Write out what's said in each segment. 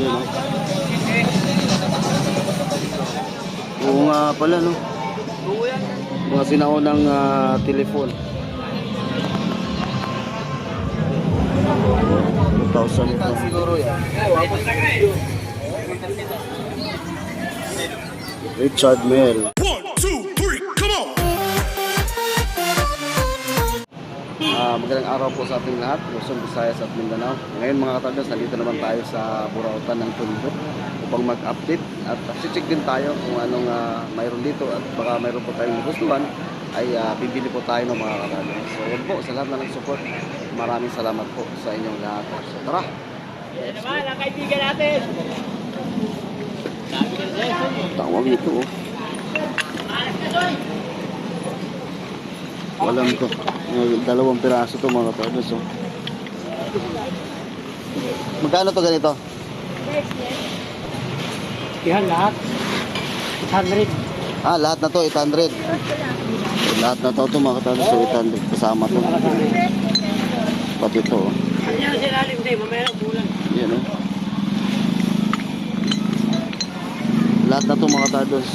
Ayun, no? Oo nga pala, no? Mga sinaunang telephone. 2,000 ito. Siguro yan. Richard Mille. 1, 2, 3, come on! Magandang araw po sa ating lahat, Luzon, Visayas at Mindanao. Ngayon mga katardas, nandito naman tayo sa Burautan ng Tondo upang mag-update at check din tayo kung anong mayroon dito at baka mayroon po tayong gustuhan ay bibili po tayo ng mga katardas. So yun po, sa lahat na ng support, maraming salamat po sa inyong lahat. So tara! Yan naman, ang kaibigan natin. Tawag ito, oh. Walang ko. Dalawang piraso to mga katardas, oh. Magkano to ganito? Yan lahat. 100. Lahat na to 800. Lahat na to mga katardas, so 800 kasama to. Pati ito, oh. Yan ang silalim din, mamaya ng bulan. Yan, oh. Lahat na to mga katardas.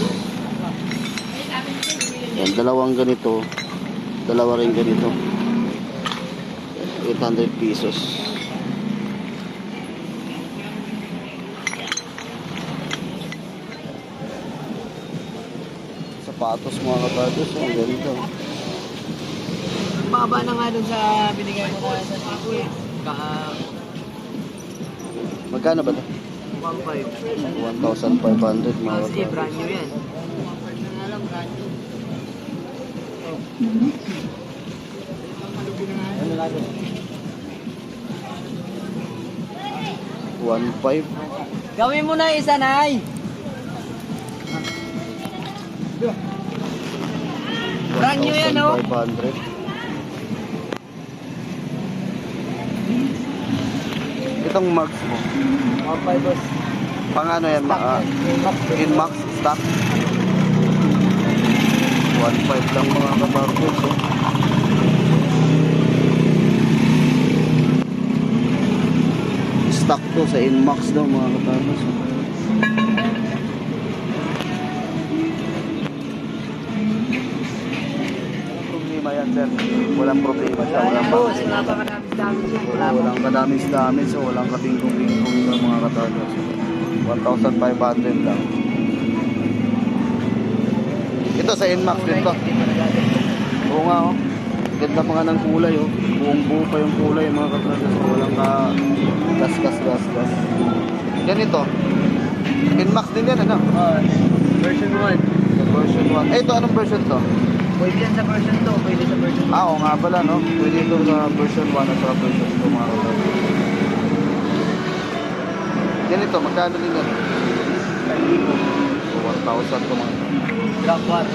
Yan, dalawang ganito. Dalawa rin ganito. 800 pesos. Sapatos mga katardas, ang ganito. Baba na nga dun sa binigay mo na sa Tico eh. Magkano ba ito? 1.5. 1,500 mga Kasi katardas. brand new yan. Ano lang ito? 1,500. Gawin mo na isa, Nay! Brand new yan, oh. 1,500. Itong marks mo. 1.5 boss. Pang ano yan? Inmax stock. 1,500 lang mga kabarkos, oh. Stock to sa Inmax daw mga kabarkos, oh. Problema yan, sir. Walang problema siya. Walang Boss, wala pa kadami-dami siya. walang kadamis-damis, so walang kabingkong-bingkong ng mga kabarkos. 1,500 lang. Ito sa Inmax din to. Oo nga, oh. Ganda pa nga ng kulay, oh. Buong buo pa yung kulay, mga katradas. Walang gas. Ganito. Inmax din yan, ano? Version 1. Sa version 1. Ito, anong version to? Pwede yan sa version 2, pwede sa version 2. Oo nga pala, no? Pwede ito sa version 1 at sa version 2, mga katradas. Ganito, magkano din yan? 1,000 to, mga katradas. Black war.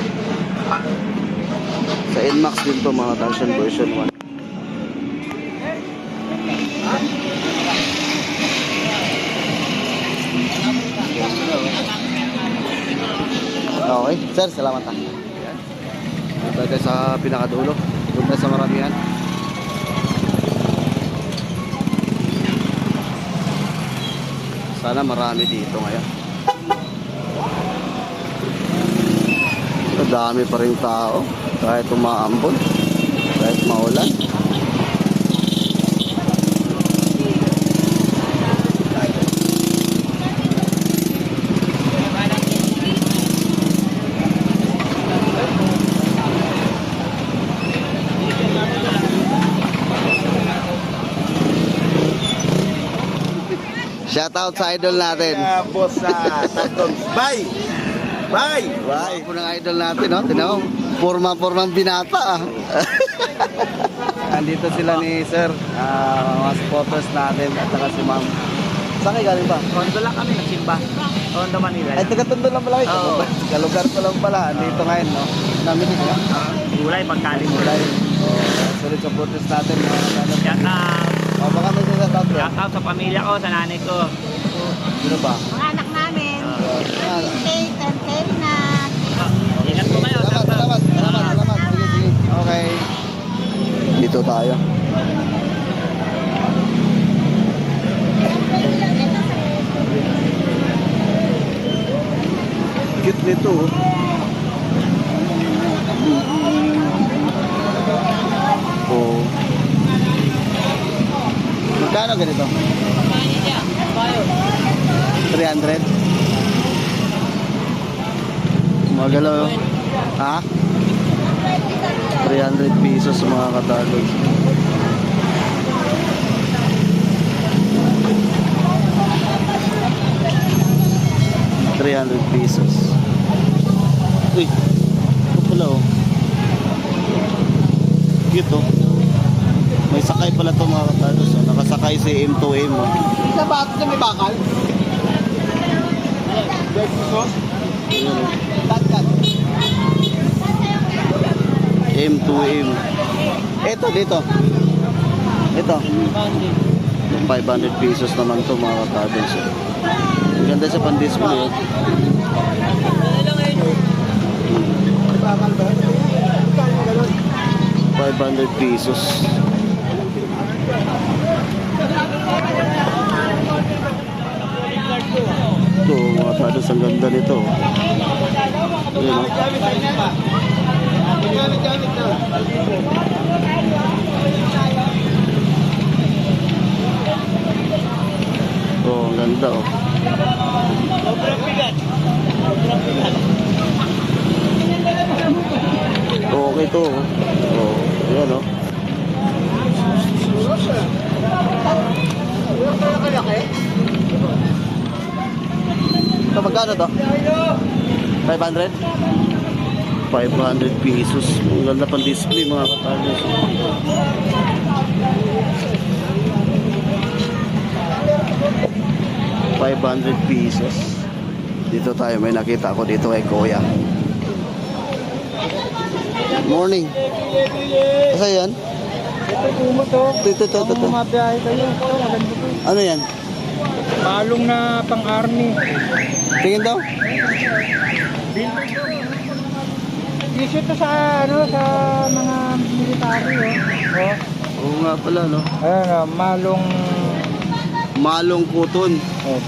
Sa Inmax din to mga Tanshan version 1. Okay, sir, salamat ha. Dito tayo sa pinakadulo. Doon tayo sa maramihan. Sana marami dito ngayon. Dami pa rin tao kahit umaambon, kahit maulan. Shout out sa idol natin. Boss sa Tantons. Bye! Bye! Bye. Ako ng idol natin, no? Tinaw, forma-formang binata, ah. Andito sila ni sir, mga supporters natin at saka si ma'am. Saan kayo galing ba? Tondo lang kami, nagsimba. Tondo, Manila. Ay, taga-Tondo lang pala kayo. Oo. Kalugar ko lang pala. Andito ngayon, no? Namin ito, no? Gulay, pagkaling Gulay. Solid supporters natin. Shout out. Baka may sinasabi. Shout out sa pamilya ko, sa nanay ko. Sino ba? Mga anak namin. Ah. Kate and Karina. Ingat po kayo. Salamat. Sige, sige. Okay. Dito tayo. nito. Oh. Magkano ganito? 300? Magalaw yun. Ha? 300 pesos mga katagod. $300. Uy, ito pala oh. Cute oh. May sakay pala ito mga katagod. So, nakasakay si M2M oh. Sa bato na may bakal. Ayan, oh. Tat. M2M. Ito dito. Ito. 500 pesos naman to mga katagos. Ang ganda sa pan-display. Eh. 500 pesos. Ito mga katagos, ang ganda nito. Ayan, oh. Gamit na. Oh, ang ganda oh. Okay to oh. Oh, ayan oh. Ito magkano to? 500? 500 pesos. Ang ganda pang display mga katagos. $500. Dito tayo, may nakita ako dito kay Kuya. Morning. Asa yan? Ito kumo to. Ito. Kung mabiyahe kayo, ito maganda to. Ano yan? Palong na pang-army. Tingin daw? Issue to sa sa mga military oh. Oo nga pala no. Ayan, malong Malong Kuton.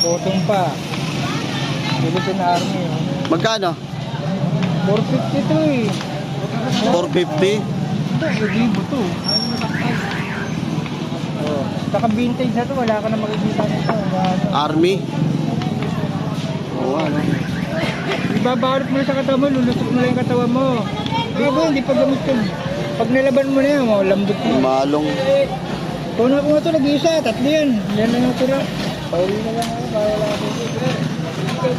putong pa. Philippine Army oh. Magkano? 450 to eh. 450? Ito, libo to. Oh, saka vintage na to, wala ka na makikita nito. Army? Oo ano. Ibabalot mo na sa katawan mo, lulusot mo lang yung katawan mo. Bago, hindi pa gamit yun. Pag nalaban mo na yan, lambot mo. Malong. Kuna ko nga ito, nag-iisa, tatlo yan. Yan lang ang tira. Pauli na lang ako, para lang ako.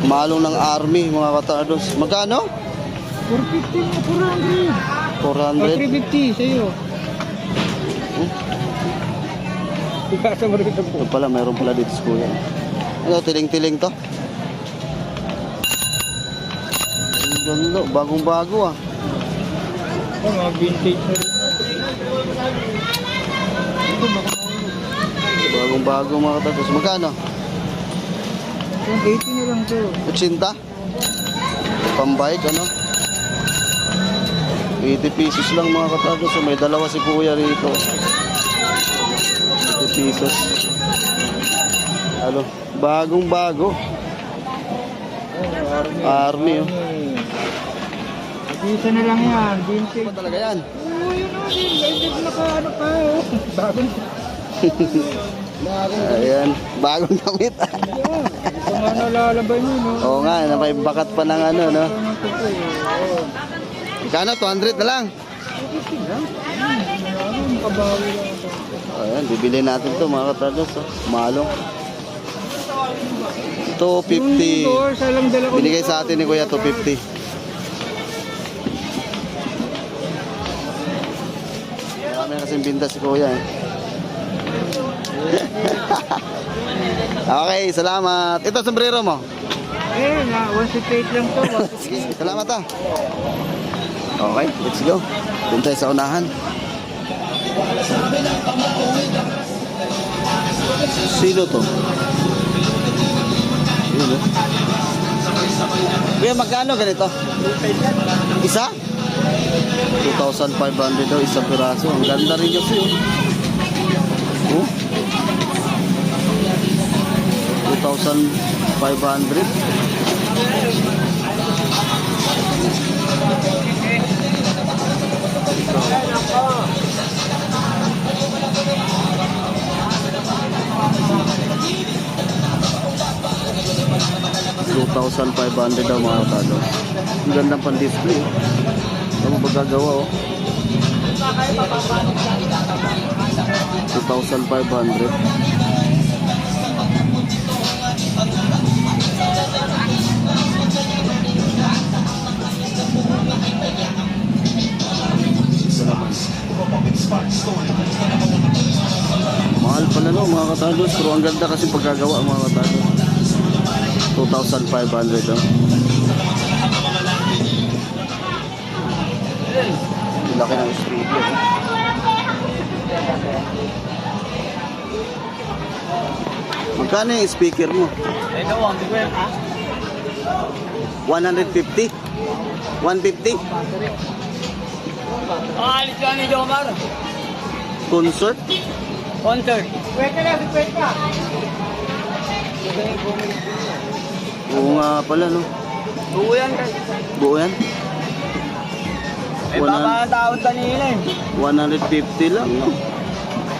Malong ng Army mga katagos. Magkano? 450 mo, 400. O 400? 350 sa'yo. Ikasa mo rin ito po. Ito pala, mayroon pala dito sa Kuya. Ano, tiling-tiling to? Ang ganda, bagong-bago ah. Oh, mga vintage na rin. Bagong-bago mga katagos. Magkano? Yung 80 na lang to. 80? Pambike ano? 80 pesos lang mga katagos. So, may dalawa si Kuya rito. 80 pesos. Ano? Bagong-bago. Army oh. Isa na lang yan, vintage. Ano talaga yan? Oo, yun o, vintage na ka, ano pa oh. Bagong. Ayan, bagong damit ah. Ito nga nalalabay mo, no? Oo nga, may bakat pa ng ano, no? Oo. Kano, 200 na lang. Kabawi lang ito. Ayan, bibili natin to mga katagos. Oh. Malong. 250. Salang dala ko. Binigay sa atin ni Kuya 250. Marami kasing binta si Kuya eh. Okay, salamat. Ito, sombrero mo. Eh, na, 168 lang to. Sige, salamat ah. Okay, let's go. Doon tayo sa unahan. Sino to? Yun eh. Kuya, magkano ganito? Isa? 2,500 daw, isang piraso. Ang ganda rin kasi oh. Oh. 2,500. 2,500 daw mga katados. Ang gandang pan-display. Oh. Ano magagawa oh. 2,500. Ito naman. Mahal pala no mga katados. Pero ang ganda kasi pagkagawa mga katados. 2,500 daw. Laki ng speaker. Magkano yung speaker mo? Ito, 150? 150? alis ka ni Jomar. Concert? Concert. Kwenta na, kwenta. Oo nga pala no. Buo yan guys. Buo yan? May baba ang tawad kanina eh. 150 lang no.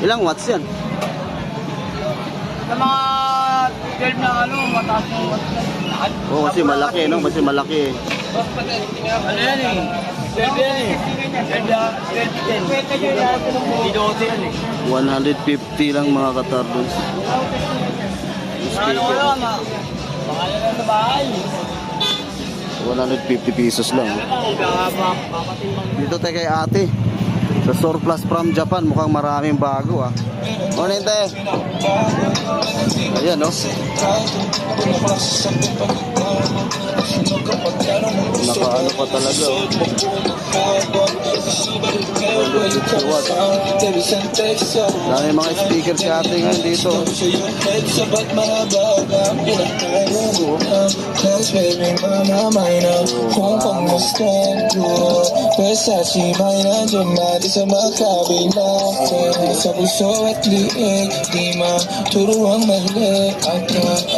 Ilang watts yan? Sa mga 12 na ano, mataas yung Oo kasi malaki no. Kasi malaki eh. ano yan eh? 12 yan eh. 12 10. Hindi 12 yan eh. 150 lang mga katardos. Ano ko lang ah. Baka lang sa bahay. 150 pesos lang. Dito tayo kay ate. Sa surplus from Japan, mukhang maraming bago ah. Morning tayo. Ayan no. Nakaano pa talaga oh. 150 watts. Dami mga speaker si ate ngayon dito. Versace may nandyan natin sa makabilang sa puso at liig, di maturuang mali at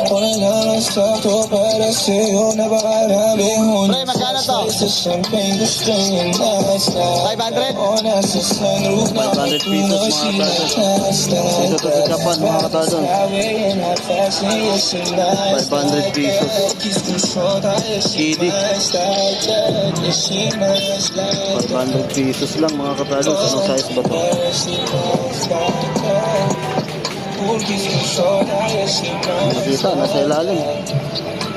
wala lang ang sakto para sa'yo. Napakaraming Pre, magkano to? sa champagne gusto yung nasa 500? o nasa sunroof na 500 pesos mga katardos. Dito to sa Japan mga katardos. 500 pesos. Kidi. 500 pesos lang mga katardos. Anong size ba to? Nakita, nasa ilalim.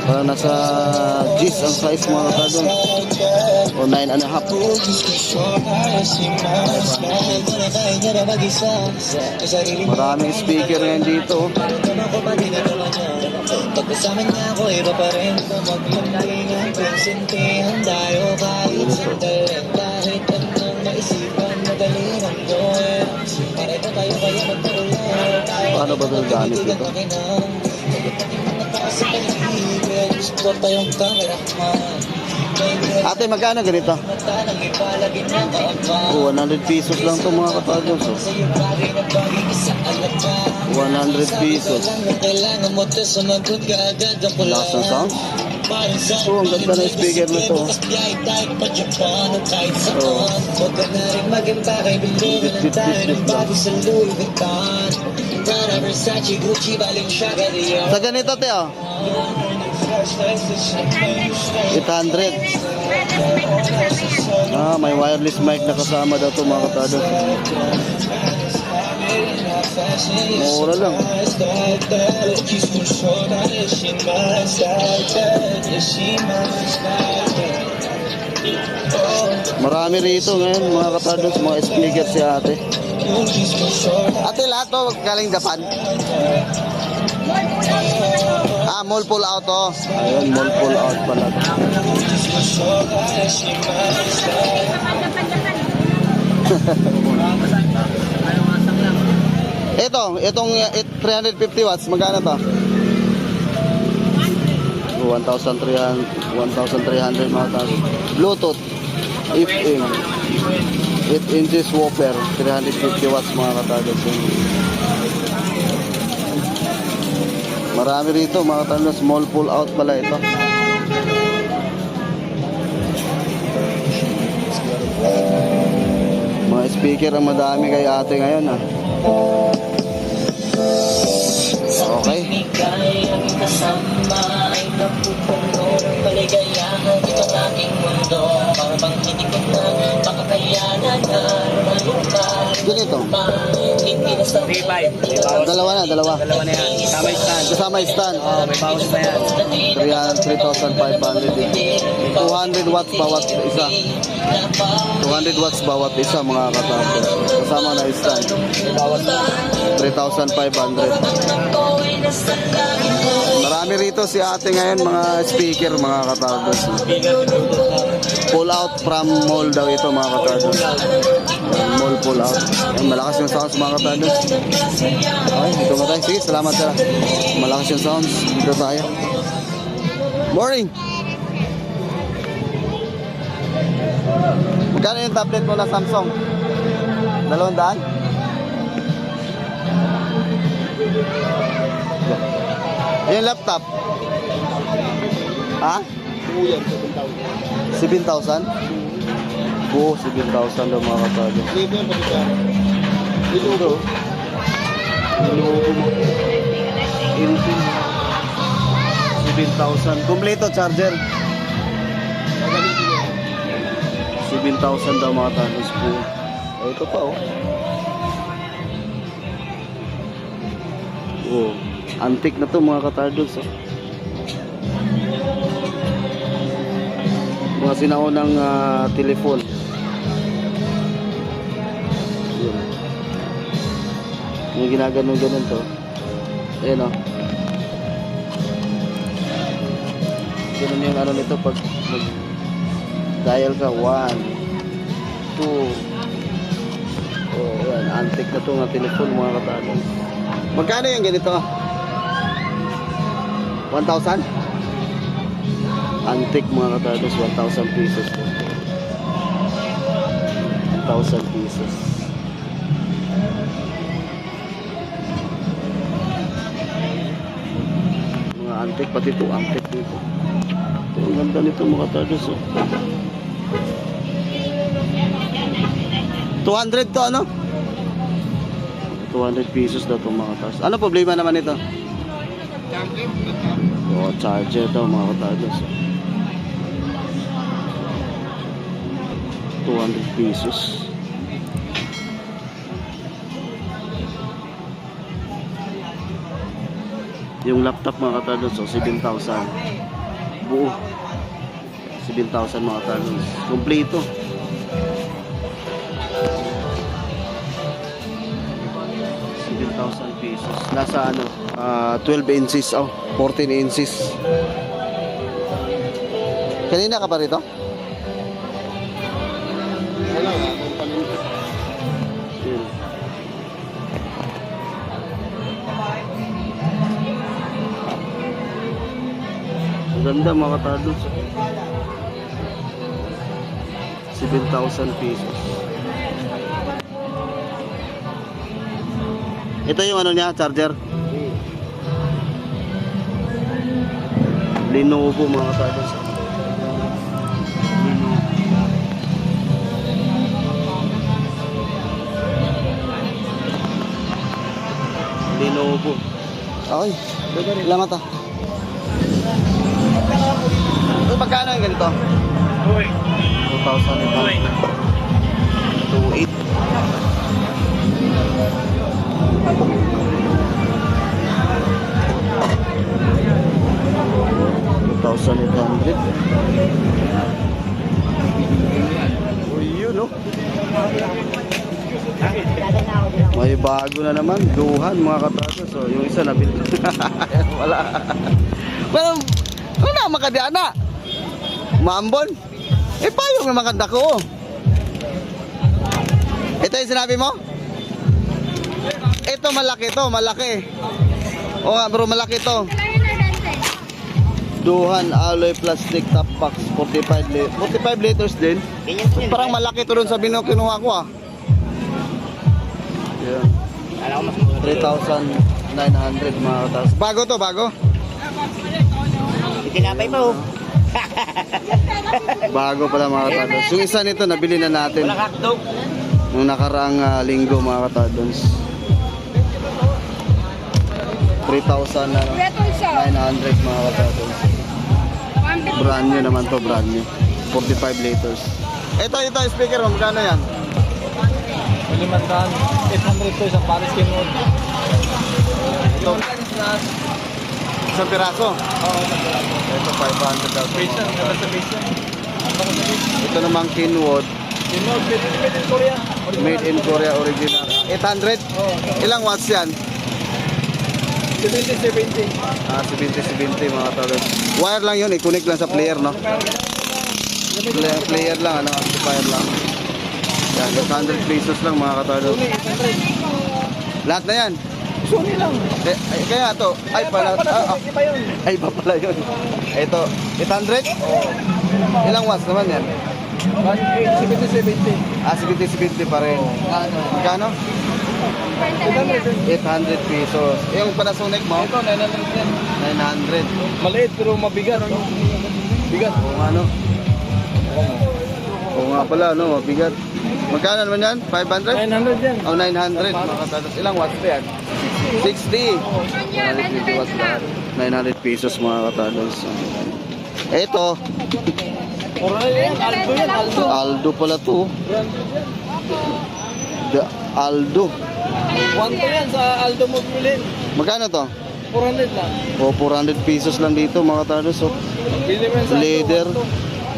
Parang nasa G's ang size mga katardos. O 9.5. Maraming speaker ngayon dito. Pagkasama niya ako, iba pa rin. Maglagay ng presentihan tayo kahit sandali. Kahit anong maisipan, madali ng gawin. Pareho tayo kaya magkaroon. Paano ba ito gamit ito? Gusto tayong camera. Ate, magkano ganito? Oh, 100 pesos lang to mga katardos. Oh. 100 pesos. Lakas ng sound. Oh, ang ganda ng speaker nito. Oh. Sa ganito, te, oh. 800. Ah, may wireless mic na kasama daw to mga katardos. Mura lang. Marami rito ngayon mga katardos, mga speaker si ate. Ate, lahat to galing Japan. Ah, mall pull out to. Ayun, mall pull out pala. Itong 350 watts, magkano to? 1,300 mga tao. Bluetooth, FM, 8 inches woofer, 350 watts mga katagas. Marami rito mga katagas, small pull out pala ito. Mga speaker ang madami kay ate ngayon ah. Okay. kaligayahan, ito ang aking mundo. Para bang hindi ko na makakayanan na lumalumpa. Ganito. Hindi na sa 3.5. Dalawa na. Dalawa na yan. Tama yung stand. Kasama yung stand. May bawas pa yan. 3,500 din. 200 watts bawat isa. 200 watts bawat isa mga katapos. Kasama na yung stand. May bawas pa. 3,500. Marami rito si ate ngayon mga speaker mga katapos. Pull out from mall daw ito mga katapos. Mall pull out. Ayan, malakas yung sounds mga katapos. Okay, dito mo tayo. Sige, salamat sir. Malakas yung sounds. Dito tayo. Morning! Magkano yung tablet mo na Samsung? 200? Yung laptop? Ha? 7,000? Oo, 7,000 daw mga katalo. Ito. Ito. 7,000. Kompleto charger. 7,000 daw mga talos po. Oh, ito pa oh. Oh, antique na to mga katardos oh. Mga sinaunang telephone. Yun. Yung ginaganon-ganon to. Ayan oh. Ganun yung ano nito pag dial ka 1 2. Oh, yan, antique na to nga telephone mga katardos. Magkano yung ganito? 1,000? Antique mga katardos, 1,000 pesos. 1,000 pesos. Mga antique, pati ito antique dito. Ito, ang ganda nito mga katardos. Oh. 200 to ano? 200 pesos daw itong mga katardos. Ano problema naman ito? Oh, charger daw mga katardos. 200 pesos. Yung laptop mga katardos, so 7,000. Buo. 7,000 mga katardos. Kompleto. 7,000 pesos. Nasa ano? 12 inches. Oh, 14 inches. Kanina ka pa rito? Yun. Ang ganda mga katardos. 7,000 pesos. Ito yung ano niya, charger. Lenovo mga katardos. Lenovo. Okay. Salamat ah. Ito magkano yung ganito? 2,800. 2,800. 2,800. Oh, yun no? May bago na naman, duhan mga katraso. So, yung isa nabili. Wala. Pero, wala makadiana. Maambon. Eh, payong na makanda ko. Ito yung sinabi mo? Ito malaki to, malaki. O nga bro, malaki to. Duhan alloy plastic top box 45 liters din. Parang malaki to doon sa kinuha ko ah. Yeah. 3,900 mga katas. Bago to, bago? Itinapay pa oh. Bago pala mga katas. Yung isa nito nabili na natin. Walang hotdog. Nung nakaraang linggo mga katadons. 3,900 mga katadons. Brand new naman to, brand new. 45 liters. Ito, speaker mo, magkano yan? 800 po isang Paris Kenwood. Ito, isang piraso. Oo, Ito, 500 daw. base yan, ganda sa base yan. Ito namang Kenwood, Kenwood, made in Korea. made in Korea, original. 800? Ilang watts yan? 70. 70 mga tawag. Wire lang yun, i-connect lang sa player, no? Player lang, ano, amplifier lang. Yan, 800 pesos lang mga katawag. Lahat na yan. Sony lang. Kaya to, ay pala, Iba yun. ay ba pala yun? Ito, 800? Ilang watts naman yan? 70. 70 pa rin. Magkano? 800 pesos. Yung Panasonic mo? Ito, 900 yan. 900. Maliit pero mabigat. Bigat. Kung ano? Oo nga pala, no? Mabigat. Magkano naman yan? 500? 900 yan. O 900 mga katatas. Ilang watts ba yan? 60. 150 watts lahat. 900 pesos mga katatas. Ito, Oral yan. Aldo yan. Aldo. Aldo pala to. The Aldo. 1 to yan sa Aldo mo bilhin. Magkano to? 400 lang. O 400 pesos lang dito mga katatas. So, Bili mo yan sa leather. Aldo.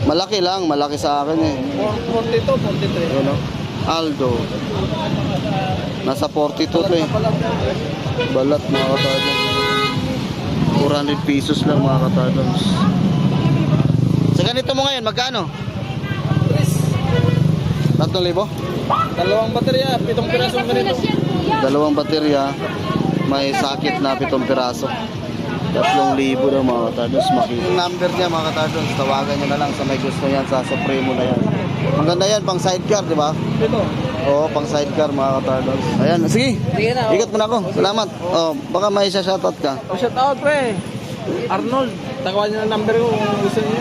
Malaki lang, malaki sa akin eh. 42, 43. Ano? Aldo. Nasa 42 to eh. Balat mga katatas. 400 pesos lang mga katatas. Sa ganito mo ngayon, magkano? 3,000? Dalawang baterya, 7 pirasong ganito. Dalawang baterya, may sakit na 7 piraso. 3,000 daw mga katados. Yung number niya mga katados, tawagan nyo na lang sa may gusto yan sa Supremo na yan. Maganda yan, pang sidecar, di ba? Ito. Oo, pang sidecar mga katados. Ayan, sige. Sige na. Ikot mo na ako. Salamat. Oh, baka may shoutout ka. Shout out pre. Arnold, tagawan niyo ang number ko kung gusto niyo.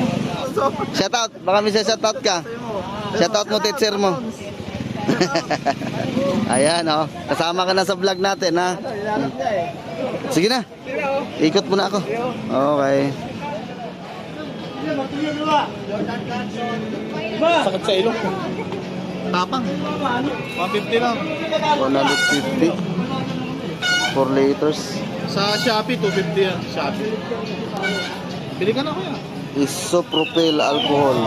Shoutout, baka may shoutout ka. Shoutout mo, teacher mo. Ayan, oh. Kasama ka na sa vlog natin, ha? Sige na. Ikot mo na ako. Okay. Sakit sa ilong. Tapang. 150 lang. 150. 4 liters. Sa Shopee, 250 yan. Shopee. Bili ka na kuya. Isopropyl alcohol.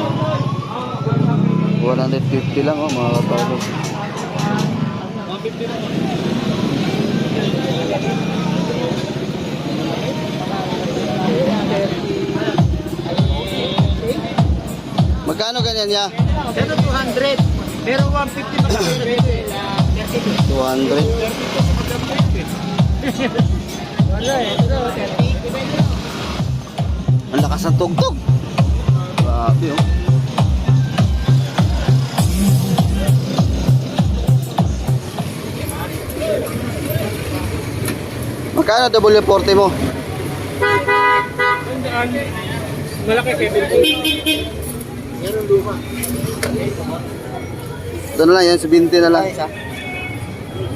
150 lang, oh, mga kapatid. 150 lang. Magkano ganyan niya? Ito 200. Pero 150 pa kasi 200. Wala eh. Ito 30. Ang lakas ng tugtog. Grabe, oh. Magkano W40 mo? Malaki cable ko. Meron luma. Ito na lang yan, 70 na lang.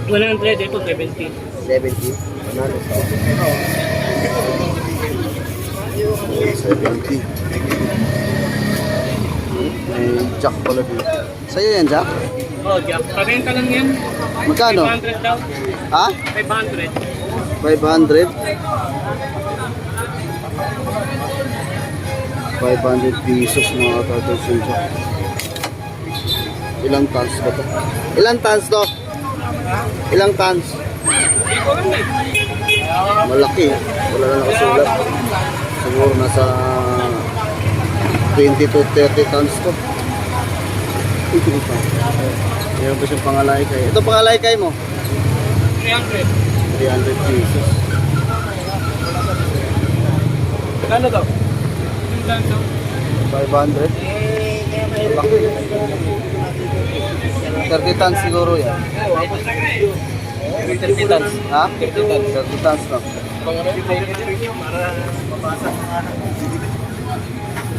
100, ito 70. 70. 70. May jack pala dito. Sa'yo yan, jack? Oh, Jack. Pabenta lang yan. Magkano? 500 daw. Ha? 500. 500? 500 pesos mga tatals yung jack. Ilang tons ba to? Ilang tons to? Ilang tons? Malaki. Wala na nakasulat. Siguro nasa 20 to 30 tons to. Ito pa. Meron ba siyang pangalaykay? Ito pangalaykay mo? 300. 300 pesos. Kano to? 500? Laki. 30 tons siguro yan. 30 tons. Ha? 30 tons no?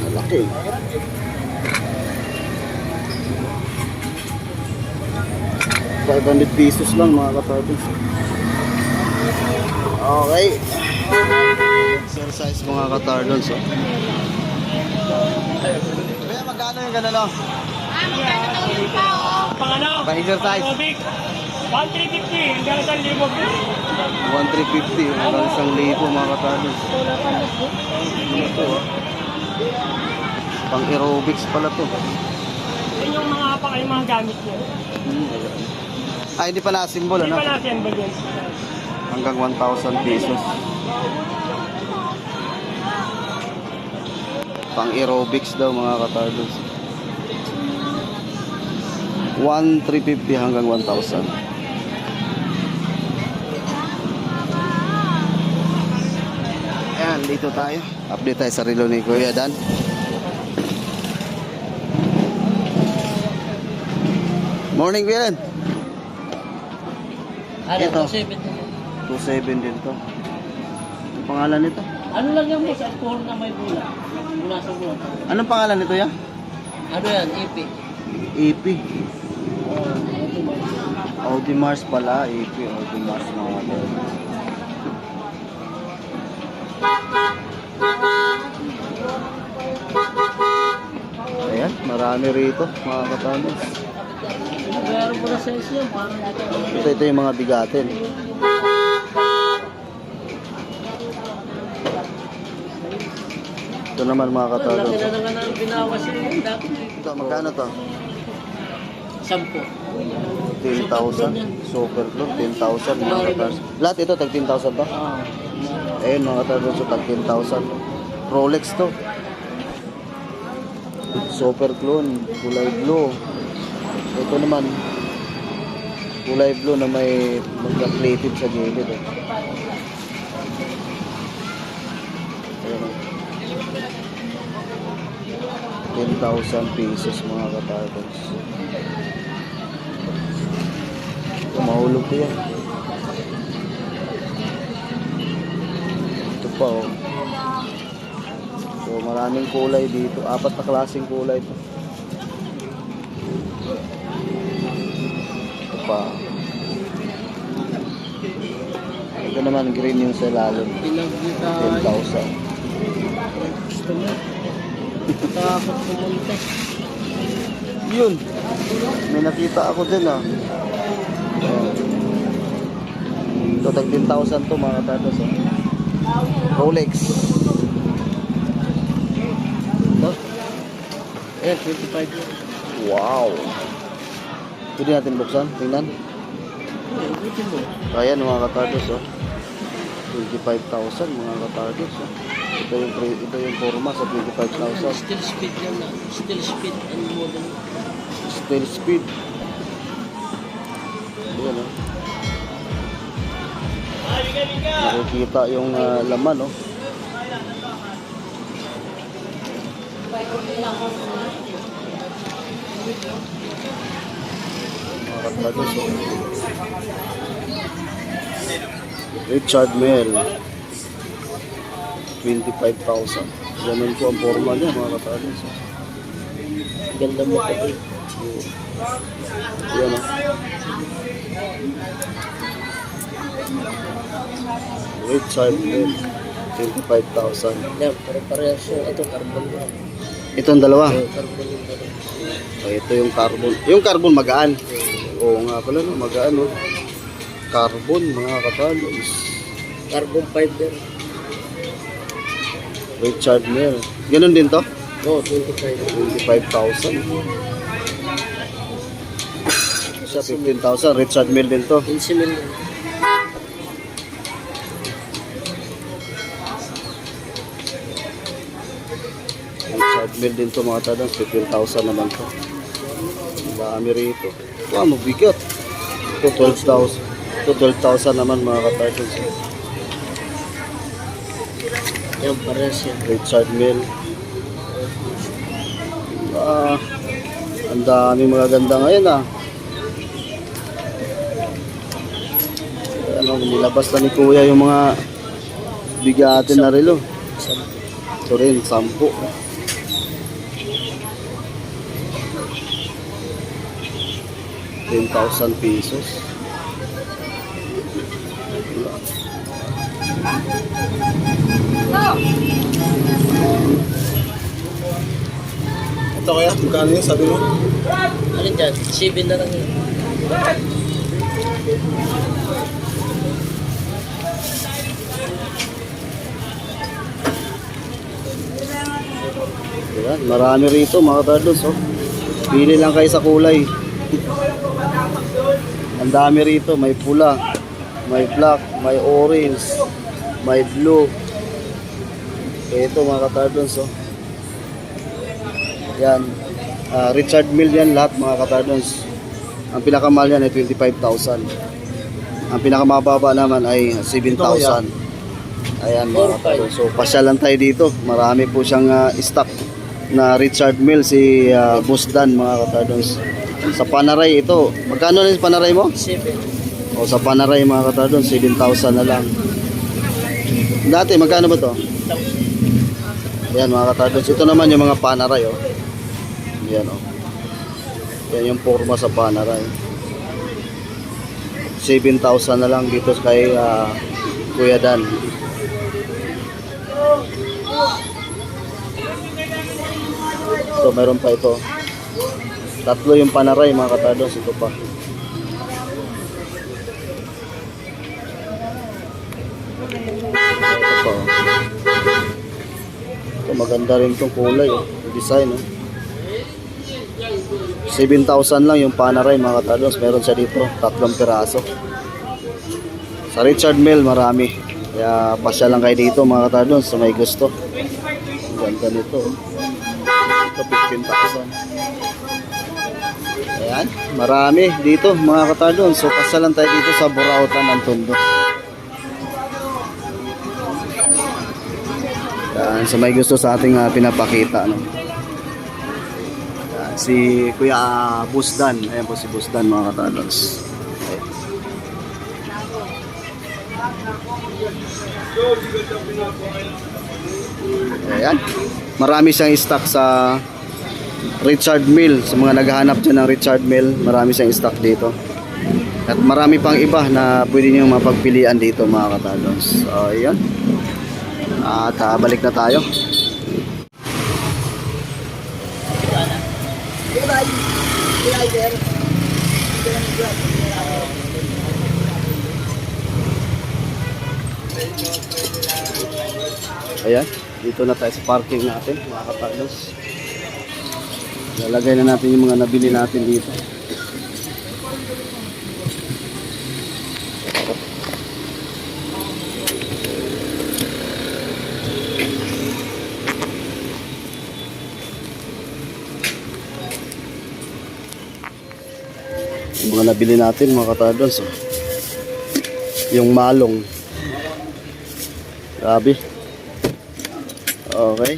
Laki. $500 pesos lang mga kapatid. Okay. Exercise mga katardons. Oh. Kuya, magkano yung ganun, no? Pang ano? Pa-exercise. Aerobic. 1,350. Hanggang 1,000. 1,350 hanggang 1,000 mga katalos. Ito, oh. Pang aerobics pala to. Yun yung mga yung mga gamit niya. Ay, hindi pa na-symbol, Hindi ano? pa na-assemble yun. Hanggang 1,000 pesos. Pang aerobics daw mga katalos. 1,350 hanggang 1,000. Ayan, dito tayo. Update tayo sa relo ni Kuya Dan. Morning, Kuya Dan. Ito. 2.7 din to. Ang pangalan nito? Ano lang yan boss? Alcohol na may bula. Mula sa bula. Anong pangalan nito, ya? Ano yan? Ipi. AP. Audi Mars pala. AP, Audi Mars mga kapatid. Ayan, marami rito mga kapatid. Meron mo na size yan. Parang Ito yung mga bigatin. Ito naman mga laki kapatid. na naman ang binawas yun. Dati Ito, magkano to? 10. 10,000. Super Club, 10,000 mga kapatid. Lahat ito, tag 10,000 to? Ah. Ayun mga kapatid, so tag 10,000. Rolex to. Super clone, kulay blue. Ito naman, kulay blue na may magka-plated sa gilid. Eh. Ayan, oh. 10,000 pesos mga kapatid. Mahulog ko yan. Ito pa oh. So maraming kulay dito. 4 na klaseng kulay ito. Ito pa. Ito naman green yung sa lalim. 10,000. Gusto mo? Takot pumunta. Yun. May nakita ako din ah. Oh. Ito tag 10,000 to mga tatas oh. Rolex. Ito. Ayan, 25. Wow. Pwede natin buksan. Tingnan. Buti mo. Ayan mga katardos oh. 25,000 mga katardos oh. Ito yung forma sa 25,000. Still speed yan na. Still speed and model. Still speed. Ayan oh. Nakikita yung laman oh. Mga katardos oh. Richard Mille 25,000. Ganun po ang forma niya mga katardos oh. Ganda mo pa eh. Ayan oh. Richard Mille 25,000. Yan, pare-parehas yun. Ito, carbon lang. Itong dalawa. Carbon yung dalawa. So, ito yung carbon. Yung carbon magaan. Oo nga pala no, magaan no. Carbon mga katardos. Carbon 5 din. Richard Mille. Ganun din to? Oo, 25. 25,000. Siya 15,000. Richard Mille din to. 15 mil. Richard Mille din to mga katardos. 15,000 naman to. Dami rito. Wow, mabigat. Ito 12,000. Ito 12,000 naman mga katardos. Yan, parehas yan. Richard Mille. Ang dami mga ganda ngayon ah. Ano, nilabas na ni Kuya yung mga bigatin na relo. Ito rin, 10. 10,000 pesos. Ito kaya, magkano yun, sabi mo? Alin dyan? 7 na lang yun. Ayan, marami rito mga katardos. Oh. Pili lang kayo sa kulay. Ang dami rito. May pula, may black, may orange, may blue. Ito mga katardos. Oh. Yan. Richard Mille yan lahat mga katardos. Ang pinakamahal yan ay 25,000. Ang pinakamababa naman ay 7,000. Ayan mga katardos. So pasyalan tayo dito. Marami po siyang stock na Richard Mille si Boss Dan mga katardos. Sa Panaray ito. Magkano na yung Panaray mo? 7. O sa Panaray mga katardos, 7,000 na lang. Dati magkano ba to? Ayan mga katardos. Ito naman yung mga Panaray oh. Yan oh. Yan yung forma sa Panaray. 7,000 na lang dito kay Kuya Dan. So meron pa ito. Tatlo yung Panaray mga katardos. Ito pa. Ito pa oh. Ito maganda rin itong kulay oh. Yung design oh. 7,000 lang yung Panaray mga katardos. Meron siya dito, 3 piraso. Sa Richard Mille marami. Kaya pasya lang kayo dito mga katardos sa may gusto. Ang ganda nito. Ito 15,000. Ayan, marami dito mga katardos. So pasya lang tayo dito sa Burautan ng Tondo. Yan, sa may gusto sa ating pinapakita ano. Si Kuya Boss Dan. Ayan po si Boss Dan mga katardos. Ayan. Marami siyang stock sa Richard Mille. Sa mga naghahanap dyan ng Richard Mille, marami siyang stock dito. At marami pang iba na pwede nyo mapagpilian dito mga katardos. So ayan. At balik na tayo. Ayan, dito na tayo sa parking natin mga katardos. Lalagay na natin yung mga nabili natin dito. Yung mga nabili natin mga katardos. Yung malong. Grabe. Okay.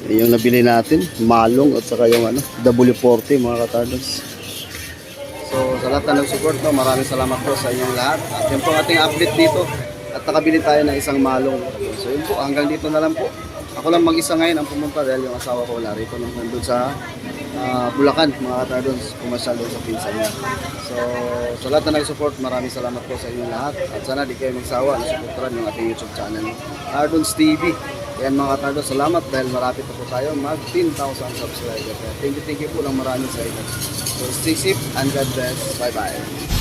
Yung nabili natin, malong at saka yung W40 mga katardos. So sa lahat na nag-support no, maraming salamat po sa inyong lahat. At yun po ating update dito. At nakabili tayo ng isang malong. So yun po, hanggang dito na lang po. Ako lang mag-isa ngayon ang pumunta dahil yung asawa ko narito nandun sa Bulacan mga katardos. Pumasyal doon sa pinsan niya. So sa lahat na nag-support, maraming salamat po sa inyong lahat. At sana di kayo magsawa na supportan yung ating YouTube channel, Tardons TV. Yan mga katardos, salamat dahil marapit na po tayo mag 10,000 subscribers. Thank you po ng maraming sa inyo. So stay safe and God bless. Bye bye.